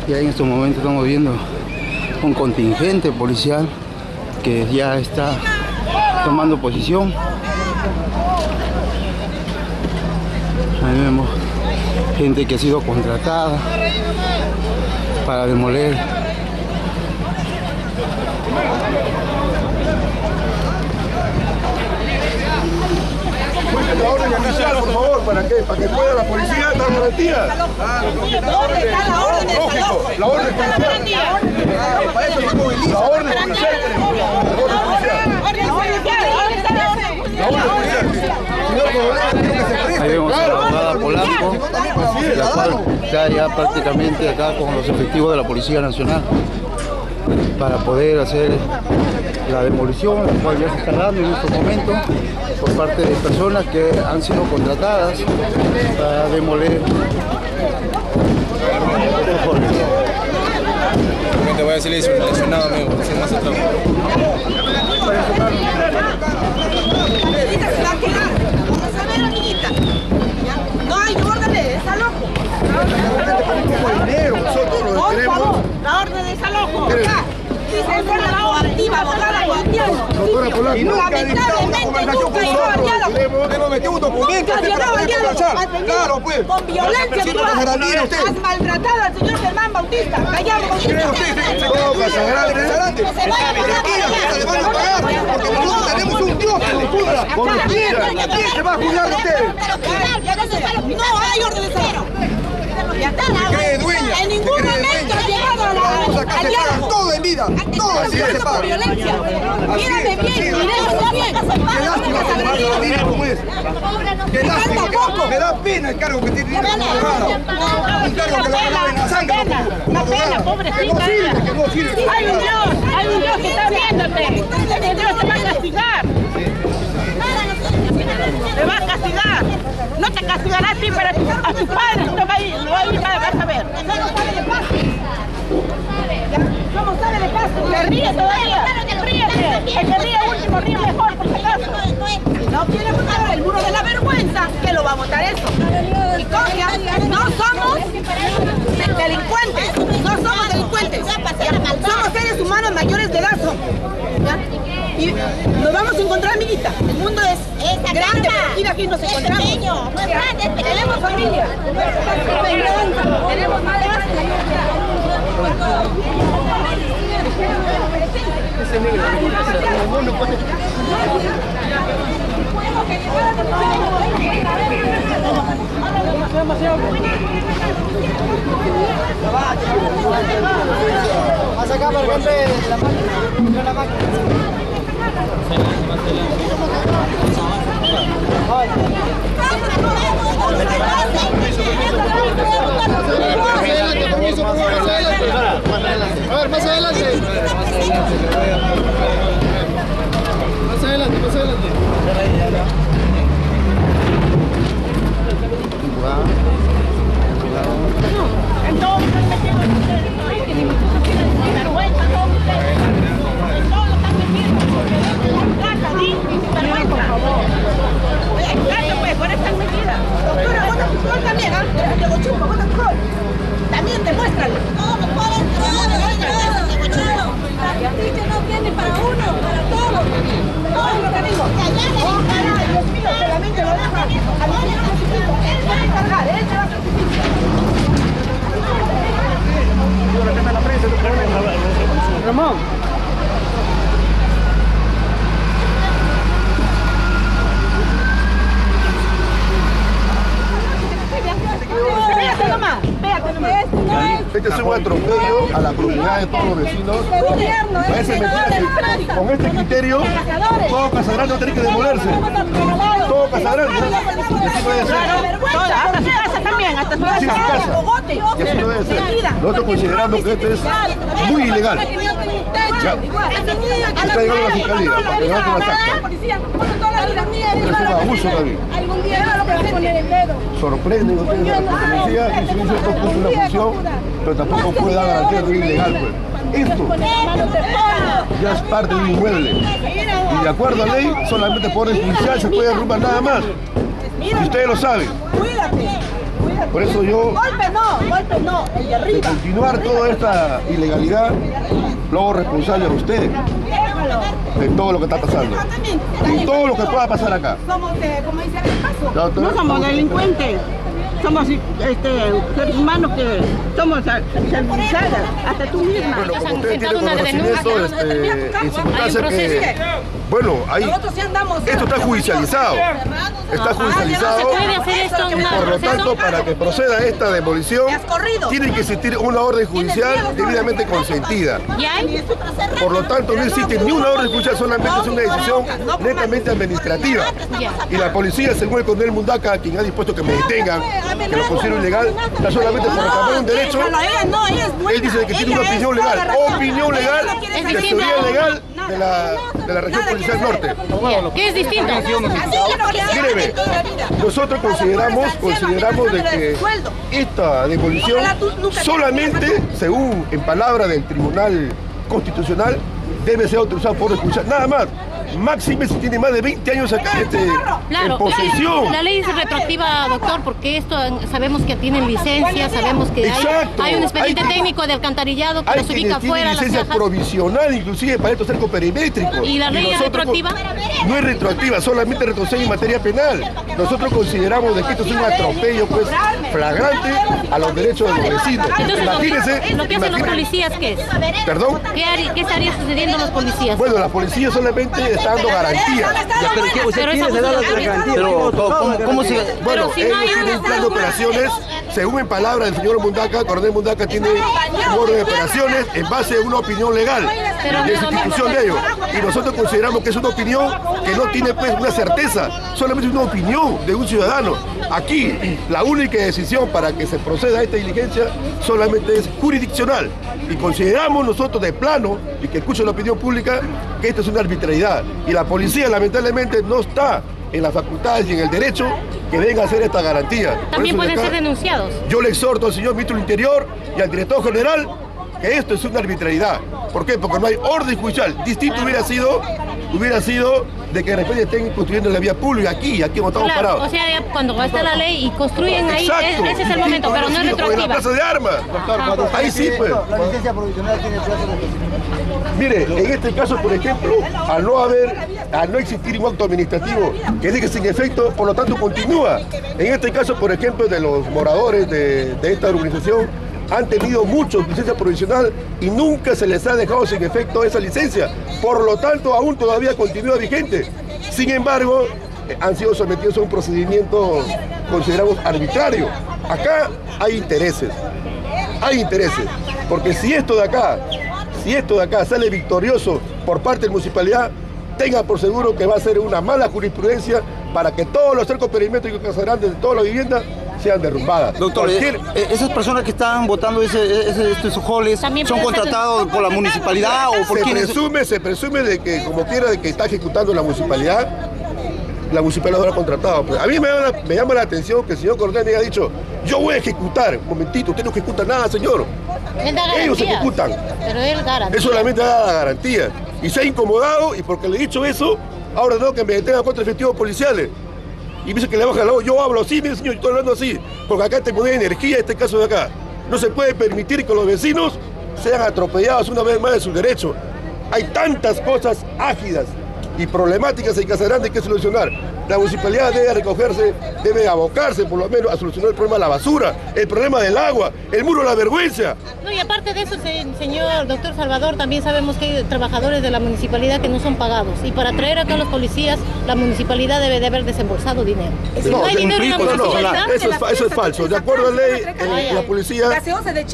Ya en estos momentos estamos viendo un contingente policial que ya está tomando posición. Ahí vemos gente que ha sido contratada para demoler. La orden judicial, por favor, ¿para qué? Para que pueda la policía dar garantías. ¿Dónde está la orden de desalojo? La orden judicial. Para eso se moviliza. La orden judicial. Ahí vemos a la abogada Polanco, la cual está ya prácticamente acá con los efectivos de la Policía Nacional para poder hacer la demolición, la cual ya se está dando en estos momentos por parte de personas que han sido contratadas para demoler. Te voy a decirle eso, lesionado, amigo, sin más atrás. No hay orden de desalojo. Por favor, la orden de desalojo. Dice que la coactiva, abogada coactiva. Lamentablemente nunca llegó al diálogo. Hemos metido un documento. Nunca llegó al diálogo. Claro, pues. Con violencia has maltratado al señor Germán Bautista. Callado, Bautista. Todo Casagrande. Que se vaya a pagar. Porque nosotros tenemos un Dios que nos juzga. ¿Quién se va a juzgar de ustedes? No hay orden de desalojo. ¿Cree dueña? En ningún momento ha llegado a se pagan todo en vida. Todo en vida se paga. violencia. Mírame bien, mírame bien. Qué lástima que te vaya la vida como es. Qué lástima. Me da pena el cargo que tiene como abogada. Un cargo que lo ganaba en la sangre como abogada. Pobrecita. Que no sirve. Hay un Dios que está viéndote. Ese Dios te va a castigar. Te va a castigar. No te castigará a ti, pero a tu padre lo va a ir, vas a ver. ¿Cómo sabe de paso? ¿Se ríe todavía? Ríete. El que ríe último ríe mejor, por si acaso. No quiere votar el muro de la vergüenza, que lo va a votar eso. Y copia, no somos delincuentes, no somos delincuentes. Somos seres humanos mayores de edad. Y nos vamos a encontrar, amiguita. El mundo es grande, pero aquí nos encontramos. Tenemos familia. Tenemos madre. Vas acá para el golpe de la máquina. A ver, más adelante. Más adelante, más adelante. Entonces me quedo en vergüenza, todos ustedes. En todo lo están metiendo. Plata, vergüenza. Cállate pues, por estas mentiras. Doctora, vos no también, ¿ah? Diego Chupo, vos también demuéstralo. No, no pueden la justicia no tiene para uno, para todos. No es lo que digo. Ojalá, Dios mío, solamente lo deja. A mí no necesito. Él se va a encargar, él se va a justificar. Ramón. Véate nomás, véate nomás. Este es un atropello a la propiedad de todos los vecinos. Parece mentira que con este criterio todo Casagrande va a tener que demolerse. Todo Casagrande. Así puede ser. Hasta su casa también, hasta su Sí, su casa. Y así no debe ser. Nosotros consideramos que esto es muy ilegal. Ya. Está llegando la fiscalía para que levanten las actas. Es un abuso, David. Algún día lo pueden poner el dedo. Sorprenden ustedes a la policía y si no cierto cumple una función, pero tampoco puede dar garantía de lo ilegal, pues. Esto ya es parte de un inmueble y de acuerdo a ley solamente por orden judicial se puede derrumbar nada más. Y ustedes lo saben. Cuídate, cuídate. Por eso yo, Golpe no, el de de arriba. continuar toda esta ilegalidad, lo hago responsable a ustedes de todo lo que está pasando y todo lo que pueda pasar acá. Somos, como dice el paso. No somos delincuentes, somos seres humanos que somos civilizadas, hasta tú misma. Bueno, como ustedes tienen conocimiento, en circunstancias que, bueno, ahí, Nosotros sí andamos. esto está judicializado. Está judicializado. ¿Se puede hacer esto en Y un por lo proceso? tanto, para que proceda esta demolición, tiene que existir una orden judicial debidamente consentida. ¿Y hay? Por lo tanto, no existe ni una orden judicial, solamente es una decisión netamente administrativa. Y la policía, según el coronel Mundaca, quien ha dispuesto que me detengan, que lo considero ilegal, está solamente por reclamar un derecho. Él dice que tiene una opinión legal. Opinión legal de teoría legal de la región policial norte. ¿Qué es distinto? Míreme, nosotros consideramos de que esta demolición solamente, según en palabra del Tribunal Constitucional, debe ser autorizada por escuchar, nada más. Máxime si tiene más de 20 años acá en posesión. La ley es retroactiva, doctor, porque esto sabemos que tienen licencia, sabemos que hay un expediente técnico de alcantarillado que los ubica fuera de las licencia cajas. provisional, inclusive para estos cercos perimétricos. ¿Y la ley es retroactiva? No es retroactiva, solamente retrocede en materia penal. Nosotros consideramos de que esto es un atropello pues flagrante a los derechos de los vecinos. Entonces, Imagínense, lo que hacen los policías, ¿qué es? ¿Perdón? ¿Qué estaría sucediendo a los policías? Bueno, la policía solamente está dando garantías. Pero es abuso de Pero, ¿cómo se...? Bueno, si no hay ellos tienen un plan de operaciones, según en palabra del señor Mundaca, coronel Mundaca tiene un orden de operaciones en base a una opinión legal de esa institución de ellos. Y nosotros consideramos que es una opinión que no tiene pues una certeza, solamente es una opinión de un ciudadano. Aquí, la única decisión para que se proceda a esta diligencia solamente es jurisdiccional. Y consideramos nosotros de plano, y que escuche la opinión pública, que esto es una arbitrariedad. Y la policía lamentablemente no está en las facultades y en el derecho que venga a hacer esta garantía. También Por eso pueden de acá, ser denunciados. yo le exhorto al señor ministro del Interior y al director general que esto es una arbitrariedad. ¿Por qué? Porque no hay orden judicial. Distinto hubiera sido de que de repente estén construyendo la vía pública aquí donde estamos parados. O sea, cuando está la ley y construyen ahí, Exacto. ese es el momento, pero no es En la retroactiva. plaza de armas. Ahí sí, pues. La licencia provisional tiene plazo de... Mire, en este caso, por ejemplo, al no existir un acto administrativo que deje sin efecto, por lo tanto continúa. En este caso, por ejemplo, de los moradores de esta urbanización, han tenido muchos licencia provisional y nunca se les ha dejado sin efecto esa licencia. Por lo tanto, aún todavía continúa vigente. Sin embargo, han sido sometidos a un procedimiento, consideramos, arbitrario. Acá hay intereses, porque si esto de acá sale victorioso por parte de la municipalidad, tenga por seguro que va a ser una mala jurisprudencia para que todos los cercos perimétricos que serán de todas las viviendas sean derrumbadas. Doctor, esas personas que están votando estos holes son contratados por la municipalidad o por quiénes. Se presume de que, como quiera, de que está ejecutando la municipalidad lo ha contratado. A mí me llama la atención que el señor coronel me haya dicho, yo voy a ejecutar. Un momentito, usted no ejecuta nada, señor. Él da Ellos garantías, ejecutan. pero él garantiza. Él solamente da la garantía. Y se ha incomodado, y porque le he dicho eso, ahora tengo que me detenga contra efectivos policiales. Y me dice que le baja la voz. Yo hablo así, mire señor, yo estoy hablando así. Porque acá tenemos energía, este caso de acá. No se puede permitir que los vecinos sean atropellados una vez más de sus derechos. Hay tantas cosas ágidas y problemáticas en Casagrande que solucionar. La municipalidad debe recogerse, debe abocarse por lo menos a solucionar el problema de la basura, el problema del agua, el muro de la vergüenza. No, y aparte de eso, señor doctor Salvador, también sabemos que hay trabajadores de la municipalidad que no son pagados. Y para traer acá a los policías, la municipalidad debe de haber desembolsado dinero. Si no hay dinero en la municipalidad... Eso es falso. De acuerdo a la ley, la policía,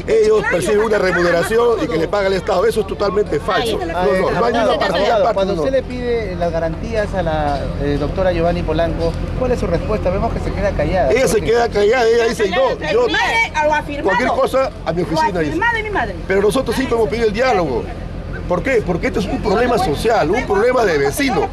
ellos perciben una remuneración y que le paga el Estado. Eso es totalmente falso. No hay ninguna parte. Cuando usted le pide las garantías a la doctora Giovanni Polanco, ¿cuál es su respuesta? Vemos que se queda callada. Ella se queda callada, ella dice, no, yo cualquier cosa a mi oficina dice. Pero nosotros siempre hemos pedido el diálogo. ¿Por qué? Porque esto es un problema social, un problema de vecino.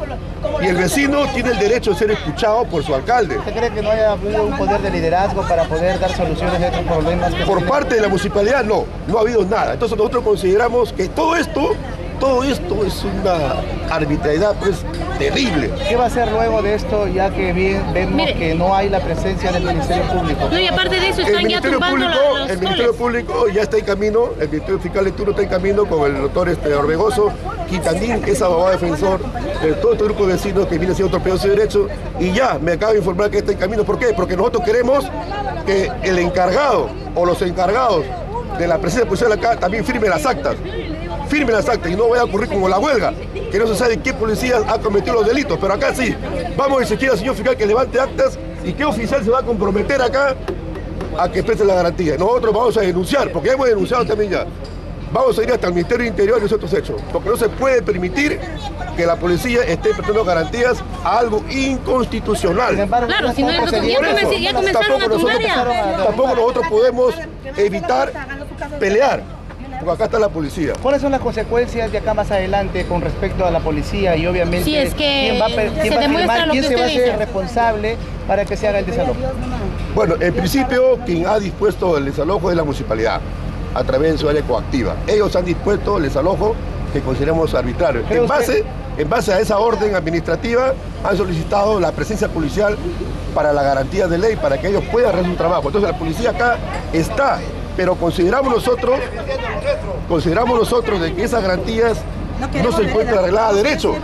Y el vecino tiene el derecho de ser escuchado por su alcalde. ¿Usted cree que no haya habido un poder de liderazgo para poder dar soluciones a estos problemas? Por parte de la municipalidad no ha habido nada. Entonces nosotros consideramos que todo esto todo esto es una arbitrariedad pues terrible. ¿Qué va a hacer luego de esto, ya que vemos que no hay la presencia del Ministerio Público? No, y aparte de eso están ya tumbando los El Ministerio Público ya está en camino, el Ministerio Fiscal de turno está en camino con el doctor Orbegoso, Quintanín, que es abogado defensor de todo este grupo de vecinos que viene siendo atropellados de derecho, y ya me acaba de informar que está en camino. ¿Por qué? Porque nosotros queremos que el encargado o los encargados de la presencia policial acá también firmen las actas. Firmen las actas y no vaya a ocurrir como la huelga, que no se sabe qué policía ha cometido los delitos, pero acá sí. Vamos a exigir al señor fiscal que levante actas y qué oficial se va a comprometer acá a que preste la garantía. Nosotros vamos a denunciar, porque hemos denunciado también ya. Vamos a ir hasta el Ministerio del Interior y nosotros hechos, porque no se puede permitir que la policía esté prestando garantías a algo inconstitucional. Claro, si no ya comenzaron a tumbar ya. Tampoco nosotros podemos evitar pelear, porque acá está la policía. ¿Cuáles son las consecuencias de acá más adelante con respecto a la policía y obviamente si es que quién se va a hacer responsable para que se haga el desalojo? Bueno, en principio quien ha dispuesto el desalojo es la municipalidad, a través de su área coactiva. Ellos han dispuesto el desalojo que consideramos arbitrario. En base a esa orden administrativa han solicitado la presencia policial para la garantía de ley, para que ellos puedan realizar su trabajo. Entonces la policía acá está, pero consideramos nosotros de que esas garantías no se encuentran arregladas a derecho.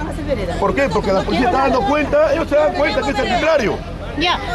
¿Por qué? Porque la policía está dando cuenta, ellos se dan cuenta que es arbitrario.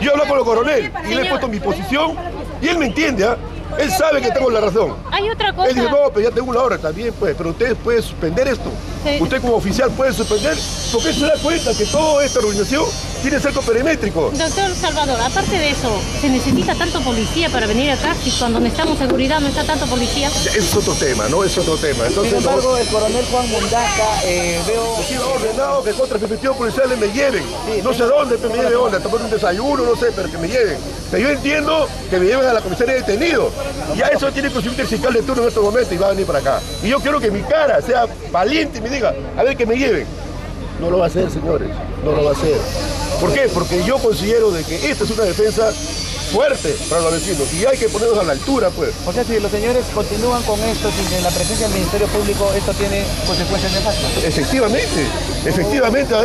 Yo hablo con el coronel y le he puesto mi posición y él me entiende, ¿ah? Él sabe que tengo la razón. Hay otra cosa. Él dice, no, pero ya tengo una hora, también pues, pero ustedes pueden suspender esto. Sí. Usted como oficial puede suspender, porque se da cuenta que toda esta organización tiene cerco perimétrico. Doctor Salvador, aparte de eso, ¿se necesita tanto policía para venir acá? Si cuando necesitamos seguridad no está tanto policía. Ese es otro tema, ¿no? Es otro tema. Entonces, sin embargo, el coronel Juan Mundaca, veo... He ordenado que contra efectivos policiales me lleven. Sí, no sé dónde, pero me lleven dónde, a tomar un desayuno, no sé, pero que me lleven. Pero yo entiendo que me lleven a la comisaría de detenido. Ya eso tiene que subir el fiscal de turno en estos momentos y va a venir para acá. Y yo quiero que mi cara sea valiente y me diga, a ver, que me lleven. No lo va a hacer, señores, no lo va a hacer. ¿Por qué? Porque yo considero de que esta es una defensa fuerte para los vecinos y hay que ponernos a la altura, pues. O sea, si los señores continúan con esto sin la presencia del Ministerio Público, esto tiene consecuencias nefastas. Efectivamente,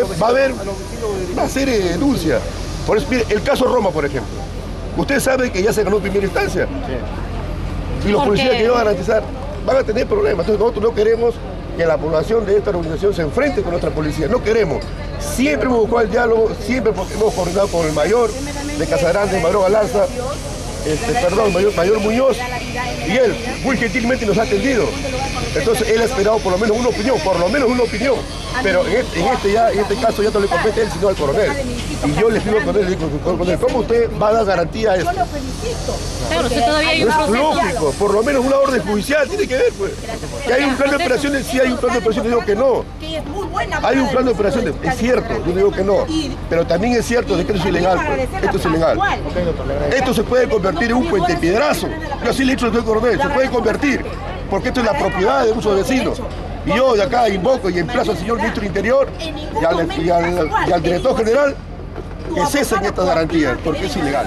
va a ser denuncia. Por eso, mire, el caso Roma, por ejemplo. Usted sabe que ya se ganó en primera instancia. Sí. Y los policías que no van a garantizar van a tener problemas. Entonces nosotros no queremos que la población de esta organización se enfrente con nuestra policía. No queremos. Siempre hemos buscado el diálogo, siempre hemos coordinado con el mayor de Casagrande, el mayor Galarza, mayor Muñoz, y él muy gentilmente nos ha atendido. Entonces él ha esperado por lo menos una opinión, pero en este caso ya no le compete a él, sino al coronel. Y yo le pido al coronel, ¿cómo usted va a dar garantía a esto? Yo lo felicito. Claro, si todavía hay un proceso. Es lógico, por lo menos una orden judicial tiene que ver, pues. Que hay un plan de operaciones, sí hay un plan de operaciones, yo digo que no. Hay un plan de operaciones, es cierto, yo digo que no. Pero también es cierto de que esto es ilegal, pues. Esto es ilegal. Esto se puede convertir en un puente piedrazo. Yo así le he dicho al señor coronel, se puede convertir, porque esto es la propiedad de muchos vecinos. Y yo de acá invoco y emplazo al señor ministro del Interior y al director general que cesen estas garantías, porque es ilegal.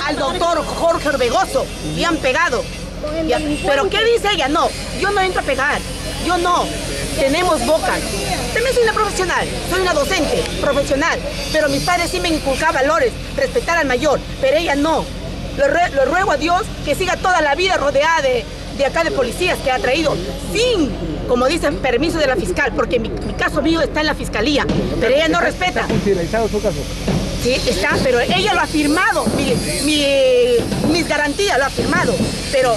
Al doctor Jorge Orbegoso le han pegado. Pero ¿qué dice ella? No, yo no entro a pegar, yo no. Tenemos boca. También soy una profesional, soy una docente profesional, pero mis padres sí me inculcaban valores, respetar al mayor, pero ella no. Le ruego a Dios que siga toda la vida rodeada de acá de policías que ha traído sin, como dicen, permiso de la fiscal, porque mi caso mío está en la fiscalía, pero ella no respeta. ¿Está judicializado su caso? Sí, está, pero ella lo ha firmado, mis garantías lo ha firmado, pero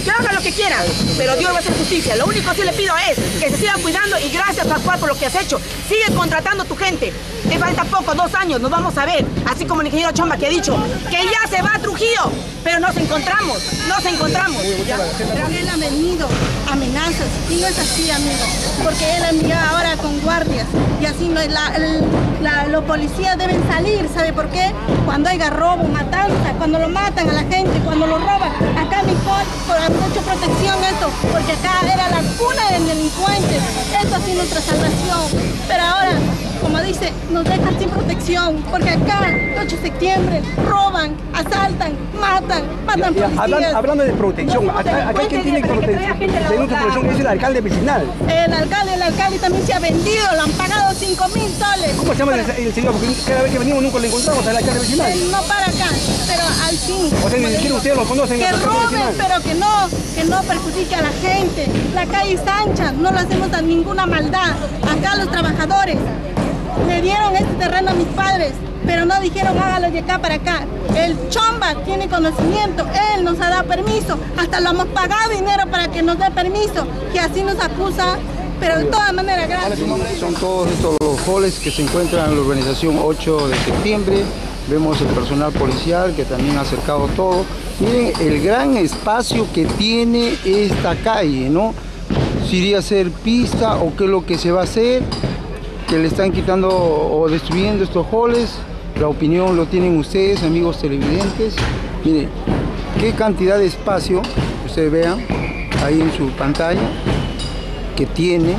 que haga lo que quiera, pero Dios va a hacer justicia. Lo único que sí le pido es que se siga cuidando y gracias, Pascual, por lo que has hecho. Sigue contratando a tu gente. Te falta poco, 2 años, nos vamos a ver. Así como el ingeniero Chomba que ha dicho que ya se va a Trujillo, pero nos encontramos. Pero él ha venido amenazas y no es así, amigo, porque él envía ahora con guardias y así no, los policías deben salir, ¿sabe por qué? Cuando haya robo, matanza, cuando lo matan a la gente, cuando lo roban. Acá mejor, por mucha protección esto, porque acá era la cuna de delincuentes. Esto ha sido nuestra salvación. Pero ahora, como dice dice, nos dejan sin protección, porque acá, el 8 de septiembre, roban, asaltan, matan policías. Hablando de protección, acá quien tiene protección es el alcalde vecinal. El alcalde también se ha vendido, le han pagado 5.000 soles. ¿Cómo se llama el señor? Porque cada vez que venimos nunca le encontramos al alcalde vecinal. No para acá, pero al fin. O sea, ni siquiera ustedes lo conocen. Que roben, pero que no perjudique a la gente. La calle es ancha, no lo hacemos a ninguna maldad. Acá los trabajadores le dieron este terreno a mis padres, pero no dijeron hágalo de acá para acá. El Chomba tiene conocimiento, él nos ha dado permiso, hasta lo hemos pagado dinero para que nos dé permiso, que así nos acusa, pero de todas maneras, gracias. Son todos estos los halls que se encuentran en la urbanización 8 de septiembre. Vemos el personal policial que también ha acercado todo. Miren el gran espacio que tiene esta calle, ¿no? Si iría a ser pista o qué es lo que se va a hacer, que le están quitando o destruyendo estos halls. La opinión lo tienen ustedes, amigos televidentes. Miren, qué cantidad de espacio, ustedes vean ahí en su pantalla, que tiene,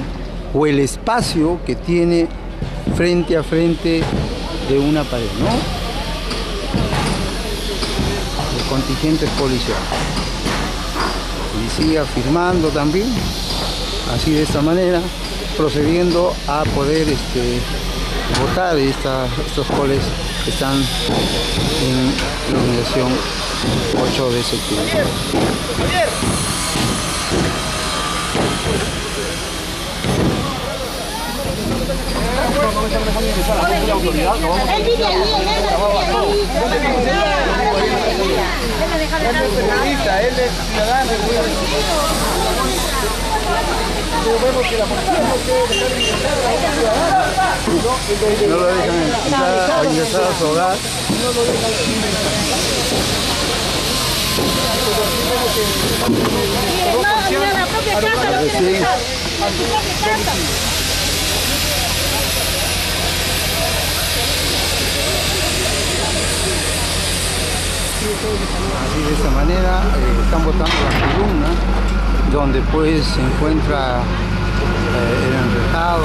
o el espacio que tiene frente a frente de una pared, ¿no? El contingente policial. Policía firmando también, así de esta manera, procediendo a poder votar estos halls que están en la organización 8 de septiembre. Él vive ahí, él es ciudadano. Vemos que la policía no lo dejan ingresar a su hogar. a la propia casa, lo quieren dejar. A su propia casa. Así de esta manera están botando la columna donde pues se encuentra el enrejado,